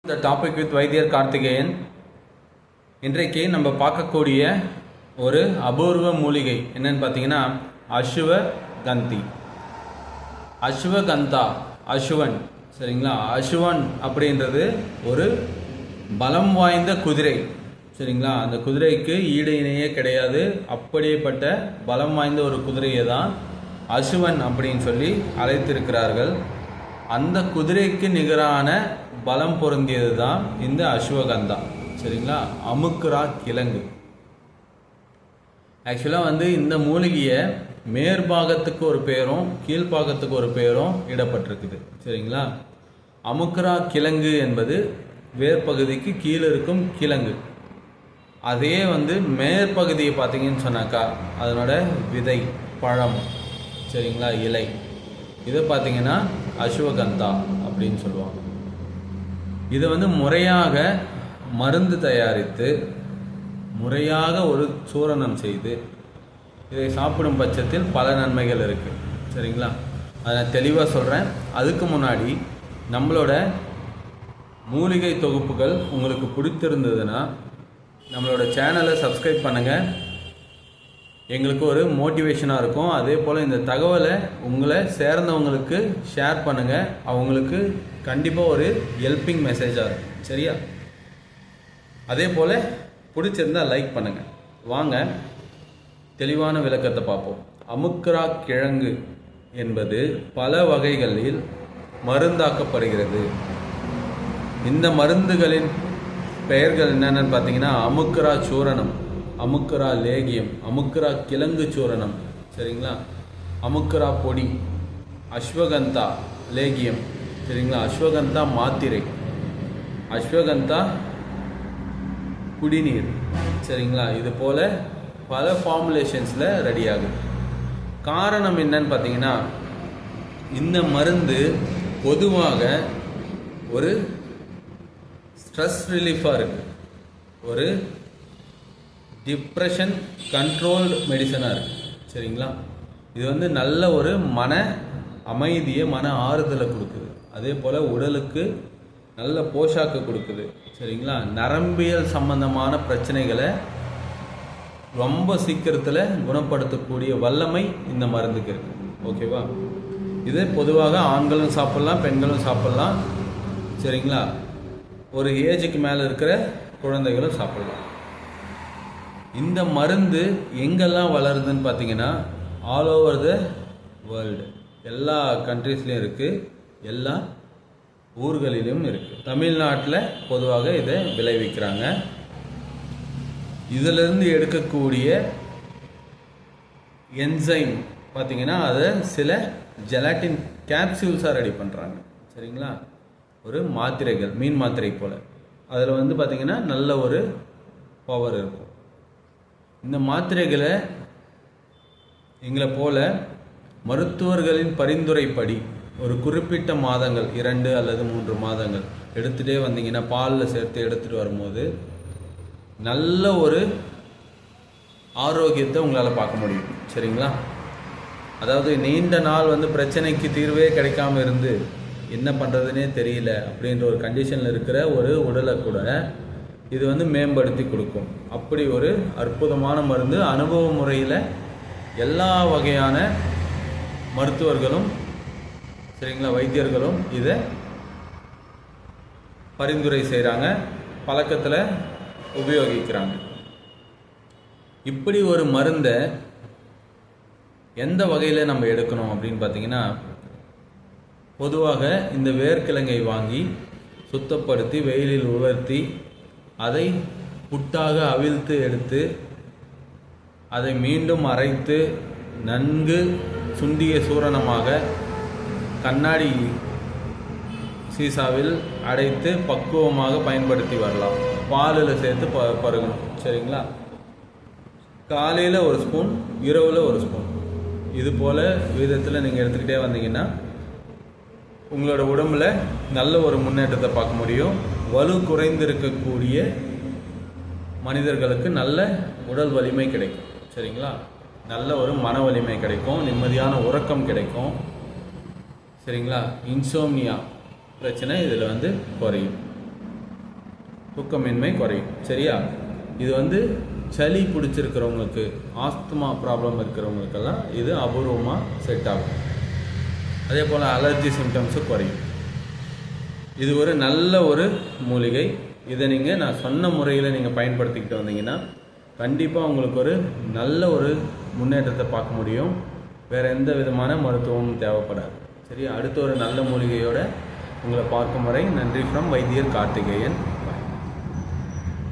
The topic with வைத்தியர் கார்த்திகேயன். இன்றைக்கு நம்ம பார்க்கக்கூடிய ஒரு அபூர்வ மூலிகை என்னன்னு பார்த்தீங்கன்னா அஸ்வகந்தி. அஸ்வகந்தா, அஸ்வன், சரிங்களா? அஸ்வன் அப்படின்றது ஒரு பலம் வாய்ந்த குதிரை, சரிங்களா? அந்த குதிரைக்கு ஈடு இணையே கிடையாது. அப்படியேப்பட்ட பலம் வாய்ந்த ஒரு குதிரையை தான் அஸ்வன் அப்படின்னு சொல்லி அழைத்திருக்கிறார்கள். அந்த குதிரைக்கு நிகரான பலம் பொருந்தியது தான் இந்த அஸ்வகந்தா, சரிங்களா? அமுக்குரா கிழங்கு. ஆக்சுவலாக இந்த மூலிகையை மேற்பாகத்துக்கு ஒரு பேரும் கீழ்ப்பாகத்துக்கு ஒரு பேரும் இடப்பட்டிருக்குது, சரிங்களா? அமுக்குரா கிழங்கு என்பது வேர்பகுதிக்கு கீழே இருக்கும் கிழங்கு. அதே மேற்பகுதியை பார்த்தீங்கன்னு சொன்னாக்கா அதனோட விதை, பழம், சரிங்களா, இலை, இதை பார்த்தீங்கன்னா அஸ்வகந்தா அப்படின்னு சொல்லுவாங்க. இதை முறையாக மருந்து தயாரித்து முறையாக ஒரு சூரணம் செய்து இதை சாப்பிடும் பட்சத்தில் பல நன்மைகள் இருக்குது, சரிங்களா? அதை நான் தெளிவாக சொல்கிறேன். அதுக்கு முன்னாடி நம்மளோட மூலிகை தொகுப்புகள் உங்களுக்கு பிடித்திருந்ததுன்னா நம்மளோட சேனலை சப்ஸ்கிரைப் பண்ணுங்கள். எங்களுக்கு ஒரு மோட்டிவேஷனாக இருக்கும். அதே போல் இந்த தகவலை உங்களை சேர்ந்தவங்களுக்கு ஷேர் பண்ணுங்கள். அவங்களுக்கு கண்டிப்பாக ஒரு ஹெல்ப்பிங் மெசேஜாக இருக்கும், சரியா? அதே போல் பிடிச்சிருந்தால் லைக் பண்ணுங்கள். வாங்க தெளிவான விளக்கத்தை பார்ப்போம். அமுக்குரா கிழங்கு என்பது பல வகைகளில் மருந்தாக்கப்படுகிறது. இந்த மருந்துகளின் பெயர்கள் என்னென்னு பார்த்தீங்கன்னா அமுக்குரா சூரணம், அமுக்குரா லேகியம், அமுக்குரா கிழங்கு சூரணம், சரிங்களா? அமுக்குரா பொடி, அஸ்வகந்தா லேகியம், சரிங்களா? அஸ்வகந்தா மாத்திரை, அஸ்வகந்தா குடிநீர், சரிங்களா? இது போல் பல ஃபார்முலேஷன்ஸில் ரெடி ஆகுது. காரணம் என்னன்னு பார்த்தீங்கன்னா இந்த மருந்து பொதுவாக ஒரு ஸ்ட்ரெஸ் ரிலீஃபாக இருக்குது, ஒரு டிப்ரெஷன் கண்ட்ரோல்டு மெடிசனாக இருக்குது, சரிங்களா? இது நல்ல ஒரு மன அமைதியை, மன ஆறுதலை கொடுக்குது. அதே போல் உடலுக்கு நல்ல போஷாக்கு கொடுக்குது, சரிங்களா? நரம்பியல் சம்பந்தமான பிரச்சனைகளை ரொம்ப சீக்கிரத்தில் குணப்படுத்தக்கூடிய வல்லமை இந்த மருந்துக்கு இருக்குது, ஓகேவா? இது பொதுவாக ஆண்களும் சாப்பிட்லாம், பெண்களும் சாப்பிட்லாம், சரிங்களா? ஒரு ஏஜுக்கு மேலே இருக்கிற குழந்தைகளும் சாப்பிட்லாம். இந்த மருந்து எங்கெல்லாம் வளருதுன்னு பார்த்தீங்கன்னா ஆல் ஓவர் த வேர்ல்டு, எல்லா கண்ட்ரீஸ்லேயும் இருக்குது, எல்லா ஊர்களிலும் இருக்குது. தமிழ்நாட்டில் பொதுவாக இதை விளைவிக்கிறாங்க. இதிலிருந்து எடுக்கக்கூடிய என்சைம் பார்த்தீங்கன்னா அதை சில ஜெலாட்டின் கேப்சியூல்ஸாக ரெடி பண்ணுறாங்க, சரிங்களா? ஒரு மாத்திரைகள், மீன் மாத்திரை போல். அதில் பார்த்தீங்கன்னா நல்ல ஒரு பவர் இருக்கும். இந்த மாத்திரைகளை எங்களை போல மருத்துவர்களின் பரிந்துரைப்படி ஒரு குறிப்பிட்ட மாதங்கள், 2 அல்லது 3 மாதங்கள் எடுத்துகிட்டே வந்தீங்கன்னா, பாலில் சேர்த்து எடுத்துகிட்டு வரும்போது நல்ல ஒரு ஆரோக்கியத்தை உங்களால் பார்க்க முடியும், சரிங்களா? அதாவது நீண்ட நாள் பிரச்சனைக்கு தீர்வே கிடைக்காம இருந்து என்ன பண்ணுறதுனே தெரியல அப்படின்ற ஒரு கண்டிஷனில் இருக்கிற ஒரு உடலை கூட இது மேம்படுத்தி கொடுக்கும். அப்படி ஒரு அற்புதமான மருந்து. அனுபவ முறையில் எல்லா வகையான மருத்துவர்களும், சரிங்களா, வைத்தியர்களும் இதை பரிந்துரை செய்கிறாங்க, பழக்கத்தில் உபயோகிக்கிறாங்க. இப்படி ஒரு மருந்தை எந்த வகையில் நம்ம எடுக்கணும் அப்படின்னு பார்த்தீங்கன்னா, பொதுவாக இந்த வேர்க்கிழங்கை வாங்கி சுத்தப்படுத்தி வெயிலில் உலர்த்தி அதை புட்டாக அவிழ்த்து எடுத்து அதை மீண்டும் அரைத்து நன்கு சுண்டிய சூரணமாக கண்ணாடி சீசாவில் அடைத்து பக்குவமாக பயன்படுத்தி வரலாம். பாலில் சேர்த்து பருகணும், சரிங்களா? காலையில் ஒரு ஸ்பூன், இரவில் ஒரு ஸ்பூன், இது போல் விதத்தில் நீங்கள் எடுத்துக்கிட்டே வந்தீங்கன்னா உங்களோட உடம்புல நல்ல ஒரு முன்னேற்றத்தை பார்க்க முடியும். வலு குறைந்திருக்கக்கூடிய மனிதர்களுக்கு நல்ல உடல் வலிமை கிடைக்கும், சரிங்களா? நல்ல ஒரு மன வலிமை கிடைக்கும், நிம்மதியான உறக்கம் கிடைக்கும், சரிங்களா? இன்சோம்னியா பிரச்சனை இதில் குறையும். தூக்கமின்மை குறையும். சரியா? இது வந்து சளி பிடிச்சிருக்கிறவங்களுக்கு, ஆஸ்துமா ப்ராப்ளம் இருக்கிறவங்களுக்கெல்லாம் இது அபூர்வமாக செட் ஆகும். அதே போல் அலர்ஜி சிம்டம்ஸும் குறையும். இது ஒரு நல்ல ஒரு மூலிகை. இதை நீங்கள் நான் சொன்ன முறையில் நீங்கள் பயன்படுத்திக்கிட்டு வந்தீங்கன்னா கண்டிப்பாக உங்களுக்கு ஒரு நல்ல ஒரு முன்னேற்றத்தை பார்க்க முடியும். வேறு எந்த விதமான மருத்துவமும் தேவைப்படாது. சரி, அடுத்த ஒரு நல்ல மூலிகையோடு உங்களை பார்க்கும் வரை நன்றி. ஃப்ரம் வைத்தியர் கார்த்திகேயன்.